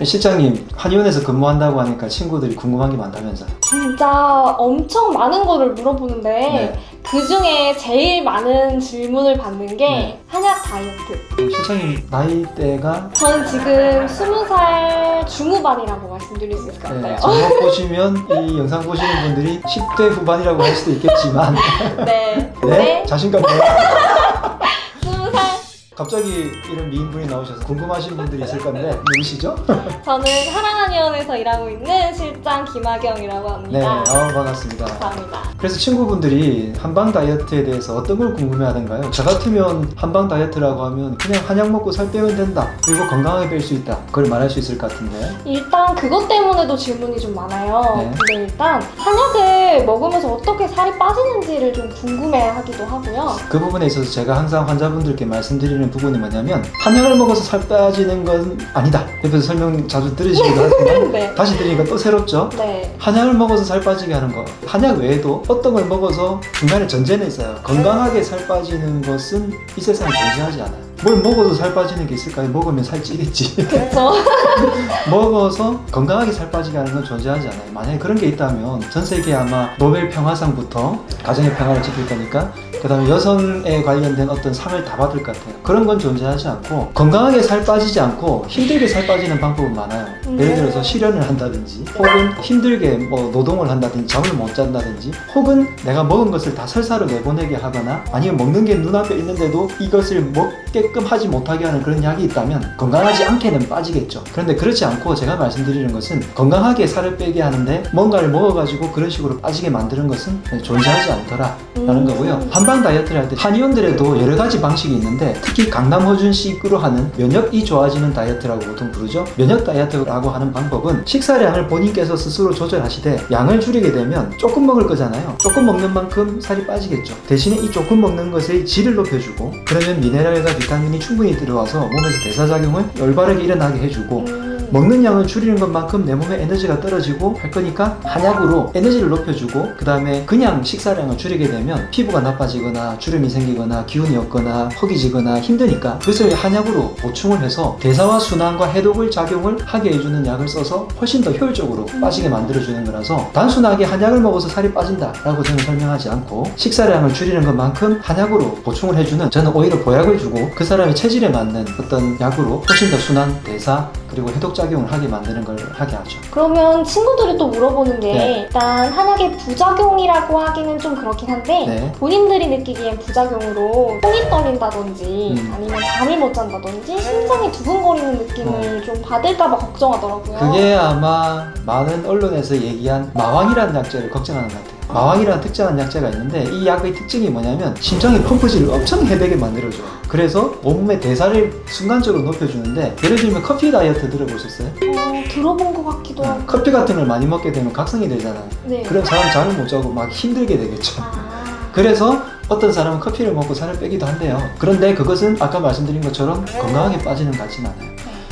실장님, 한의원에서 근무한다고 하니까 친구들이 궁금한 게 많다면서요? 진짜 엄청 많은 거를 물어보는데 네. 그 중에 제일 많은 질문을 받는 게 네. 한약 다이어트. 실장님 나이대가 저는 지금 20살 중후반이라고 말씀드릴 수 있을 것 네, 같아요. 제목 보시면 이 영상 보시는 분들이 10대 후반이라고 할 수도 있겠지만 네. 네? 자신감 돼요? 20살. 갑자기 이런 미인분이 나오셔서 궁금하신 분들이 있을 건데 누구시죠? 저는 사랑한의원에서 일하고 있는 실장 김하경이라고 네, 합니다. 반갑습니다. 감사합니다. 그래서 친구분들이 한방 다이어트에 대해서 어떤 걸 궁금해하던가요? 저 같으면 한방 다이어트라고 하면 그냥 한약 먹고 살 빼면 된다, 그리고 건강하게 뺄 수 있다, 그걸 말할 수 있을 것 같은데. 일단 그것 때문에도 질문이 좀 많아요. 네. 근데 일단 한약을 먹으면서 어떻게 살이 빠지는지를 좀 궁금해하기도 하고요. 그 부분에 있어서 제가 항상 환자분들께 말씀드리는 부분이 뭐냐면 한약을 먹어서 살 빠지는 건 아니다. 옆에서 설명 자주 들으시기도 하지만 네. 다시 들으니까 또 새롭죠? 네. 한약을 먹어서 살 빠지게 하는 거, 한약 외에도 어떤 걸 먹어서 중간에 전제는 있어요. 건강하게 살 빠지는 것은 이 세상에 존재하지 않아요. 뭘 먹어도 살 빠지는 게 있을까요? 먹으면 살 찌겠지. 그렇죠. 먹어서 건강하게 살 빠지게 하는 건 존재하지 않아요. 만약에 그런 게 있다면 전 세계 아마 노벨 평화상부터 가정의 평화를 지킬 거니까, 그 다음에 여성에 관련된 어떤 상을 다 받을 것 같아요. 그런 건 존재하지 않고, 건강하게 살 빠지지 않고 힘들게 살 빠지는 방법은 많아요. 예를 들어서 실현을 한다든지, 혹은 힘들게 뭐 노동을 한다든지, 잠을 못 잔다든지, 혹은 내가 먹은 것을 다 설사로 내보내게 하거나, 아니면 먹는 게 눈앞에 있는데도 이것을 먹게끔 하지 못하게 하는 그런 약이 있다면 건강하지 않게는 빠지겠죠. 그런데 그렇지 않고 제가 말씀드리는 것은 건강하게 살을 빼게 하는데 뭔가를 먹어가지고 그런 식으로 빠지게 만드는 것은 존재하지 않더라라는 거고요. 한방 다이어트를 할 때 한의원들에도 여러 가지 방식이 있는데, 특히 강남 허준식으로 하는 면역이 좋아지는 다이어트라고 보통 부르죠. 면역 다이어트라고 하는 방법은 식사량을 본인께서 스스로 조절하시되 양을 줄이게 되면 조금 먹을 거잖아요. 조금 먹는 만큼 살이 빠지겠죠. 대신에 이 조금 먹는 것의 질을 높여주고, 그러면 미네랄과 비타민이 충분히 들어와서 몸에서 대사작용을 올바르게 일어나게 해주고, 먹는 양을 줄이는 것만큼 내 몸에 에너지가 떨어지고 할 거니까 한약으로 에너지를 높여주고, 그 다음에 그냥 식사량을 줄이게 되면 피부가 나빠지거나 주름이 생기거나 기운이 없거나 허기지거나 힘드니까 그것을 한약으로 보충을 해서 대사와 순환과 해독을 작용을 하게 해주는 약을 써서 훨씬 더 효율적으로 빠지게 만들어주는 거라서, 단순하게 한약을 먹어서 살이 빠진다 라고 저는 설명하지 않고, 식사량을 줄이는 것만큼 한약으로 보충을 해주는, 저는 오히려 보약을 주고 그 사람의 체질에 맞는 어떤 약으로 훨씬 더 순환, 대사, 그리고 해독 작용을 하게 만드는 걸 하게 하죠. 그러면 친구들이 또 물어보는 게 네. 일단 한약의 부작용이라고 하기는 좀 그렇긴 한데 네. 본인들이 느끼기엔 부작용으로 손이 떨린다든지 아니면 잠을 못 잔다든지 심장이 두근거리는 느낌을 좀 받을까봐 걱정하더라고요. 그게 아마 많은 언론에서 얘기한 마왕이라는 약재를 걱정하는 것 같아요. 마왕이라는 특정한 약재가 있는데, 이 약의 특징이 뭐냐면 심장의 펌프질을 엄청 해대게 만들어줘요. 그래서 온몸의 대사를 순간적으로 높여주는데, 예를 들면 커피 다이어트 들어보셨어요? 들어본 것 같기도 하고. 커피 같은 걸 많이 먹게 되면 각성이 되잖아요. 네. 그럼 사람 잠을 못 자고 막 힘들게 되겠죠. 아. 그래서 어떤 사람은 커피를 먹고 살을 빼기도 한대요. 그런데 그것은 아까 말씀드린 것처럼 건강하게 빠지는 것 같진 않아요.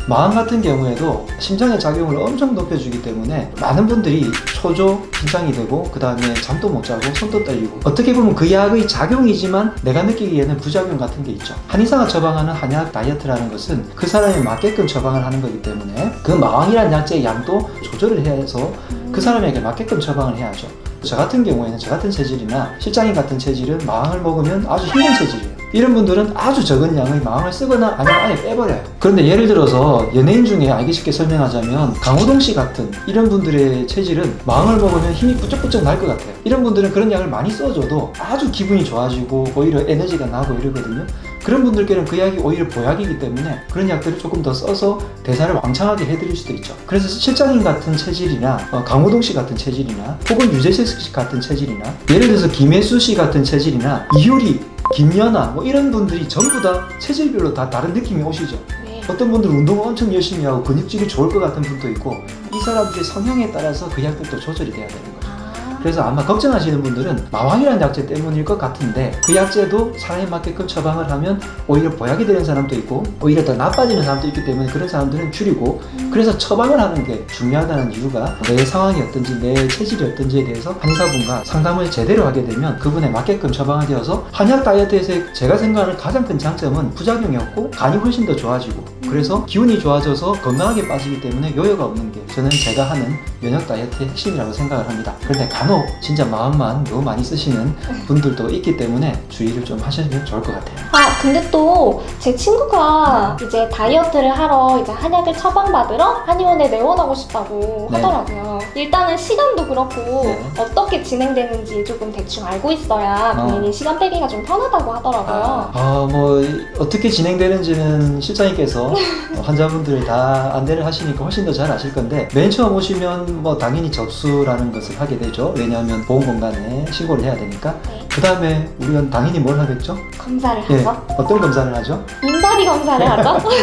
마왕 같은 경우에도 심장의 작용을 엄청 높여주기 때문에 많은 분들이 초조, 긴장이 되고, 그 다음에 잠도 못 자고 손도 떨리고, 어떻게 보면 그 약의 작용이지만 내가 느끼기에는 부작용 같은 게 있죠. 한의사가 처방하는 한약 다이어트라는 것은 그 사람에 맞게끔 처방을 하는 거기 때문에 그 마왕이라는 약재의 양도 조절을 해서 그 사람에게 맞게끔 처방을 해야죠. 저 같은 경우에는, 저 같은 체질이나 실장님 같은 체질은 마왕을 먹으면 아주 힘든 체질이에요. 이런 분들은 아주 적은 양의 마왕을 쓰거나 아니면 아예 빼버려요. 그런데 예를 들어서 연예인 중에 알기 쉽게 설명하자면 강호동 씨 같은 이런 분들의 체질은 마왕을 먹으면 힘이 부쩍부쩍 날 것 같아요. 이런 분들은 그런 약을 많이 써줘도 아주 기분이 좋아지고 오히려 에너지가 나고 이러거든요. 그런 분들께는 그 약이 오히려 보약이기 때문에 그런 약들을 조금 더 써서 대사를 왕창하게 해드릴 수도 있죠. 그래서 실장님 같은 체질이나 강호동 씨 같은 체질이나 혹은 유재석 씨 같은 체질이나, 예를 들어서 김혜수 씨 같은 체질이나 이효리, 김연아 뭐 이런 분들이 전부 다 체질별로 다 다른 느낌이 오시죠. 네. 어떤 분들은 운동을 엄청 열심히 하고 근육질이 좋을 것 같은 분도 있고, 이 사람들의 성향에 따라서 그 약들도 조절이 돼야 되는 거죠. 그래서 아마 걱정하시는 분들은 마왕이라는 약재 때문일 것 같은데 그 약재도 사람에 맞게끔 처방을 하면 오히려 보약이 되는 사람도 있고 오히려 더 나빠지는 사람도 있기 때문에 그런 사람들은 줄이고 그래서 처방을 하는 게 중요하다는 이유가 내 상황이 어떤지 내 체질이 어떤지에 대해서 한의사분과 상담을 제대로 하게 되면 그분에 맞게끔 처방이 되어서 한약 다이어트에서 제가 생각하는 가장 큰 장점은 부작용이 없고 간이 훨씬 더 좋아지고 그래서 기운이 좋아져서 건강하게 빠지기 때문에 요요가 없는 게 저는 제가 하는 면역 다이어트의 핵심이라고 생각을 합니다. 그런데 간혹 진짜 마음만 너무 많이 쓰시는 분들도 있기 때문에 주의를 좀 하시면 좋을 것 같아요. 근데 또 제 친구가 이제 다이어트를 하러 이제 한약을 처방받으러 한의원에 내원하고 싶다고 네. 하더라고요. 일단은 시간도 그렇고 네. 어떻게 진행되는지 조금 대충 알고 있어야 본인이 시간 빼기가 좀 편하다고 하더라고요. 뭐 어떻게 진행되는지는 실장님께서 환자분들 다 안내를 하시니까 훨씬 더 잘 아실 건데 맨 처음 오시면 뭐 당연히 접수라는 것을 하게 되죠. 왜냐하면 보건공단에 신고를 해야 되니까. 네. 그 다음에 우리는 당연히 뭘 하겠죠? 검사를 예, 하죠. 어떤 검사를 하죠? 인바디 검사를 하죠. 네,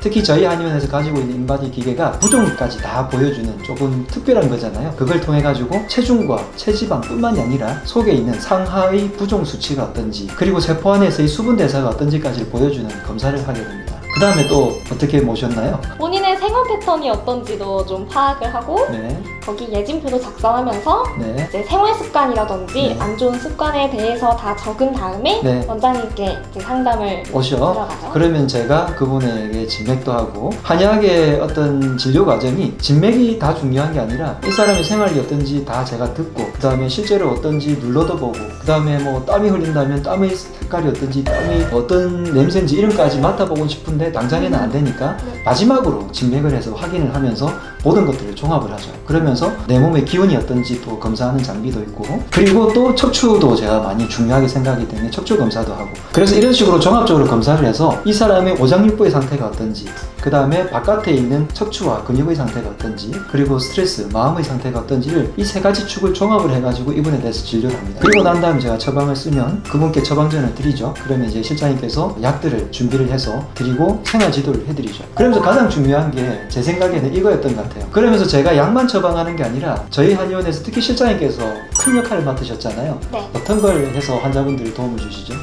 특히 저희 한의원에서 가지고 있는 인바디 기계가 부종까지 다 보여주는 조금 특별한 거잖아요. 그걸 통해 가지고 체중과 체지방뿐만이 아니라 속에 있는 상하의 부종 수치가 어떤지 그리고 세포 안에서의 수분 대사가 어떤지까지를 보여주는 검사를 하게 됩니다. 그 다음에 또 어떻게 모셨나요? 본인의 생활 패턴이 어떤지도 좀 파악을 하고 네, 거기 예진표도 작성하면서 네, 이제 생활 습관이라든지 네. 안 좋은 습관에 대해서 다 적은 다음에 네. 원장님께 이제 상담을 오셔. 들어가죠. 그러면 제가 그분에게 진맥도 하고 한약의 어떤 진료 과정이 진맥이 다 중요한 게 아니라 이 사람의 생활이 어떤지 다 제가 듣고 그 다음에 실제로 어떤지 눌러도 보고 그 다음에 뭐 땀이 흘린다면 땀의 색깔이 어떤지 땀이 어떤 냄새인지 이런 것까지 맡아보고 싶은데 당장에는 안 되니까 네. 마지막으로 진맥을 해서 확인을 하면서 모든 것들을 종합을 하죠. 그러면서 내 몸의 기운이 어떤지 또 검사하는 장비도 있고 그리고 또 척추도 제가 많이 중요하게 생각하기 때문에 척추 검사도 하고 그래서 이런 식으로 종합적으로 검사를 해서 이 사람의 오장육부의 상태가 어떤지 그 다음에 바깥에 있는 척추와 근육의 상태가 어떤지 그리고 스트레스, 마음의 상태가 어떤지를 이 세 가지 축을 종합을 해가지고 이분에 대해서 진료를 합니다. 그리고 난 다음에 제가 처방을 쓰면 그분께 처방전을 드리죠. 그러면 이제 실장님께서 약들을 준비를 해서 드리고 생활 지도를 해드리죠. 그러면서 가장 중요한 게 제 생각에는 이거였던 것 같아요. 그러면서 제가 약만 처방하는 게 아니라 저희 한의원에서 특히 실장님께서 큰 역할을 맡으셨잖아요. 네. 어떤 걸 해서 환자분들이 도움을 주시죠?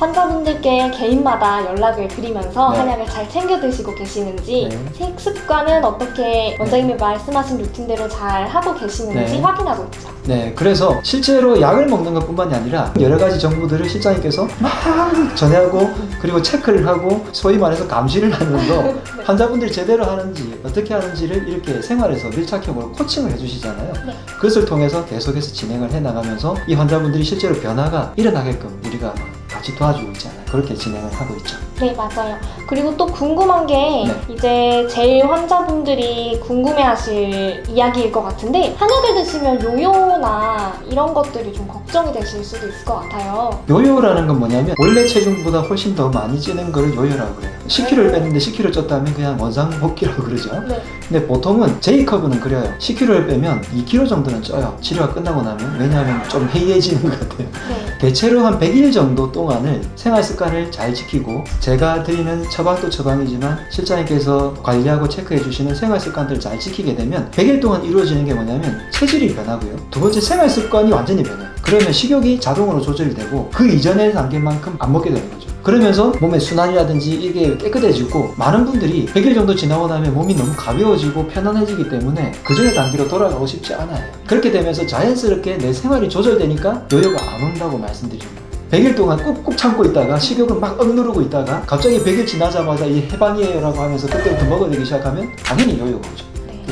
환자분들께 개인마다 연락을 드리면서 네. 한약을 잘 챙겨 드시고 계시는지 네. 식습관은 어떻게 원장님이 말씀하신 루틴대로 잘 하고 계시는지 네. 확인하고 있죠. 네, 그래서 실제로 약을 먹는 것뿐만이 아니라 여러 가지 정보들을 실장님께서 막 전해하고 그리고 체크를 하고 소위 말해서 감시를 하면서 환자분들이 제대로 하는지 어떻게 하는지를 이렇게 생활에서 밀착형으로 코칭을 해주시잖아요. 네. 그것을 통해서 계속해서 진행을 해나가면서 이 환자분들이 실제로 변화가 일어나게끔 우리가 같이 도와주고 있잖아요. 그렇게 진행을 하고 있죠. 네, 맞아요. 그리고 또 궁금한 게 네. 이제 제일 환자분들이 궁금해하실 이야기일 것 같은데 한약을 드시면 요요나 이런 것들이 좀 걱정이 되실 수도 있을 것 같아요. 요요라는 건 뭐냐면 원래 체중보다 훨씬 더 많이 찌는 거를 요요라고 그래요. 10kg를 뺐는데 10kg 쪘다면 그냥 원상복귀라고 그러죠. 네. 근데 보통은 J커브는 그래요. 10kg를 빼면 2kg 정도는 쪄요. 치료가 끝나고 나면. 왜냐하면 좀 해이해지는 것 같아요. 네. 대체로 한 100일 정도 동안을 생활 습관을 잘 지키고 제가 드리는 처방도 처방이지만 실장님께서 관리하고 체크해 주시는 생활 습관들을 잘 지키게 되면 100일 동안 이루어지는 게 뭐냐면 체질이 변하고요. 두 번째 생활 습관이 완전히 변해요. 그러면 식욕이 자동으로 조절이 되고 그 이전의 단계만큼 안 먹게 되는 거죠. 그러면서 몸의 순환이라든지 이게 깨끗해지고 많은 분들이 100일 정도 지나고 나면 몸이 너무 가벼워지고 편안해지기 때문에 그 전의 단계로 돌아가고 싶지 않아요. 그렇게 되면서 자연스럽게 내 생활이 조절되니까 요요가 안 온다고 말씀드립니다. 100일 동안 꾹꾹 참고 있다가 식욕을 막 억누르고 있다가 갑자기 100일 지나자마자 이 해방이에요 라고 하면서 그때부터 먹어내기 시작하면 당연히 요요가 오죠.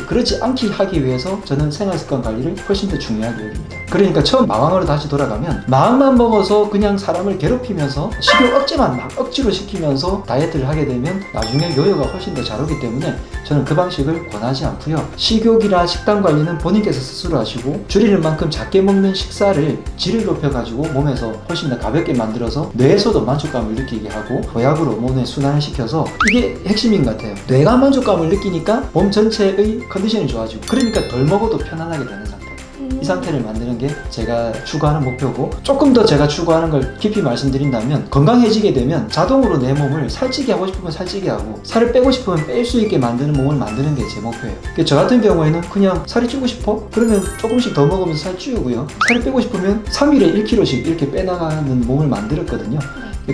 그렇지 않게 하기 위해서 저는 생활습관 관리를 훨씬 더 중요하게 여깁니다. 그러니까 처음 마왕으로 다시 돌아가면 마음만 먹어서 그냥 사람을 괴롭히면서 식욕 억제만 막 억지로 시키면서 다이어트를 하게 되면 나중에 요요가 훨씬 더 잘 오기 때문에 저는 그 방식을 권하지 않고요. 식욕이나 식단 관리는 본인께서 스스로 하시고 줄이는 만큼 작게 먹는 식사를 질을 높여가지고 몸에서 훨씬 더 가볍게 만들어서 뇌에서도 만족감을 느끼게 하고 보약으로 몸에 순환을 시켜서 이게 핵심인 것 같아요. 뇌가 만족감을 느끼니까 몸 전체의 컨디션이 좋아지고 그러니까 덜 먹어도 편안하게 되는 상태. 이 상태를 만드는 게 제가 추구하는 목표고, 조금 더 제가 추구하는 걸 깊이 말씀드린다면, 건강해지게 되면 자동으로 내 몸을 살찌게 하고 싶으면 살찌게 하고, 살을 빼고 싶으면 뺄 수 있게 만드는 몸을 만드는 게 제 목표예요. 저 같은 경우에는 그냥 살이 찌고 싶어? 그러면 조금씩 더 먹으면서 살 찌우고요. 살이 빼고 싶으면 3일에 1kg씩 이렇게 빼나가는 몸을 만들었거든요.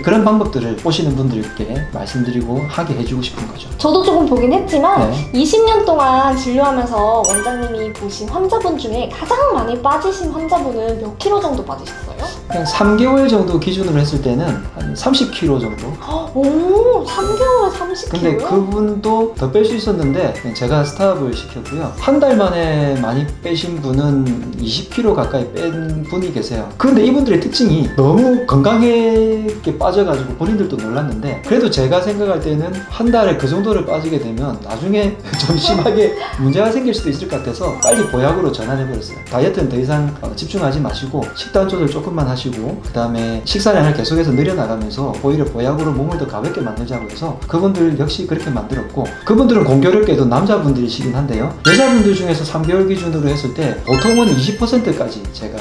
그런 방법들을 보시는 분들께 말씀드리고 하게 해주고 싶은 거죠. 저도 조금 보긴 했지만 네. 20년 동안 진료하면서 원장님이 보신 환자분 중에 가장 많이 빠지신 환자분은 몇 킬로 정도 빠지셨어요? 그냥 3개월 정도 기준으로 했을 때는 한 30kg 정도. 오, 3개월에 30킬로요? 근데 그분도 더 뺄 수 있었는데 제가 스탑을 시켰고요. 한 달 만에 많이 빼신 분은 20kg 가까이 뺀 분이 계세요. 근데 이분들의 특징이 너무 건강하게 빠져가지고 본인들도 놀랐는데, 그래도 제가 생각할 때는 한 달에 그 정도를 빠지게 되면 나중에 좀 심하게 문제가 생길 수도 있을 것 같아서 빨리 보약으로 전환해버렸어요. 다이어트는 더 이상 집중하지 마시고 식단 조절 조금만 하시고, 그 다음에 식사량을 계속해서 늘려나가면서 오히려 보약으로 몸을 더 가볍게 만들자고 해서 그분들 역시 그렇게 만들었고, 그분들은 공교롭게도 남자분들이시긴 한데요. 여자분들 중에서 3개월 기준으로 했을 때 보통은 20%까지 제가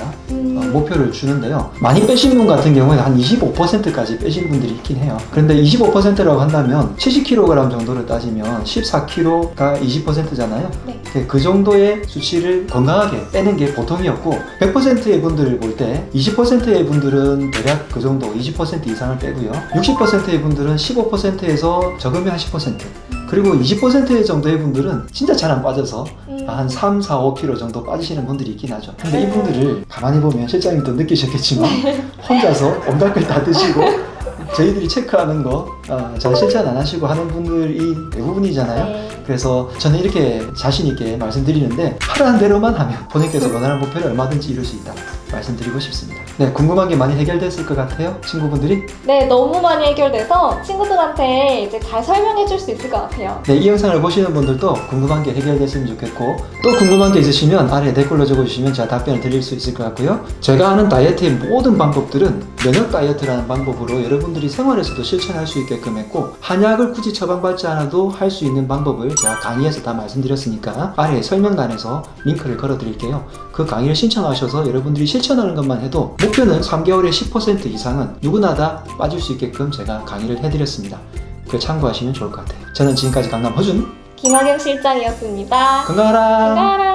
목표를 주는데요. 많이 빼신 분 같은 경우에는 한 25%까지 빼신 분들이 있긴 해요. 그런데 25%라고 한다면 70kg 정도를 따지면 14kg가 20%잖아요. 네. 그 정도의 수치를 건강하게 빼는 게 보통이었고, 100%의 분들을 볼 때 20%의 분들은 대략 그 정도 20% 이상을 빼고요. 60%의 분들은 15%에서 적으면 한 10%, 그리고 20% 정도의 분들은 진짜 잘 안 빠져서 한 3, 4, 5kg 정도 빠지시는 분들이 있긴 하죠. 근데 이분들을 가만히 보면 실장님도 느끼셨겠지만 혼자서 온갖 걸 다 드시고 저희들이 체크하는 거 잘 실천 안 하시고 하는 분들이 대부분이잖아요. 네. 그래서 저는 이렇게 자신 있게 말씀드리는데, 하라는 대로만 하면 본인께서 원하는 목표를 얼마든지 이룰 수 있다 말씀드리고 싶습니다. 네, 궁금한 게 많이 해결됐을 것 같아요, 친구분들이. 네, 너무 많이 해결돼서 친구들한테 이제 잘 설명해 줄 수 있을 것 같아요. 네, 이 영상을 보시는 분들도 궁금한 게 해결됐으면 좋겠고, 또 궁금한 게 있으시면 아래 댓글로 적어주시면 제가 답변을 드릴 수 있을 것 같고요. 제가 하는 다이어트의 모든 방법들은 면역 다이어트라는 방법으로 여러분들이 생활에서도 실천할 수 있게끔 했고, 한약을 굳이 처방받지 않아도 할 수 있는 방법을 제가 강의에서 다 말씀드렸으니까 아래 설명란에서 링크를 걸어 드릴게요. 그 강의를 신청하셔서 여러분들이 실천하는 것만 해도 목표는 3개월에 10% 이상은 누구나 다 빠질 수 있게끔 제가 강의를 해드렸습니다. 그걸 참고하시면 좋을 것 같아요. 저는 지금까지 강남 허준 김학영 실장이었습니다. 건강하라. 건강하라.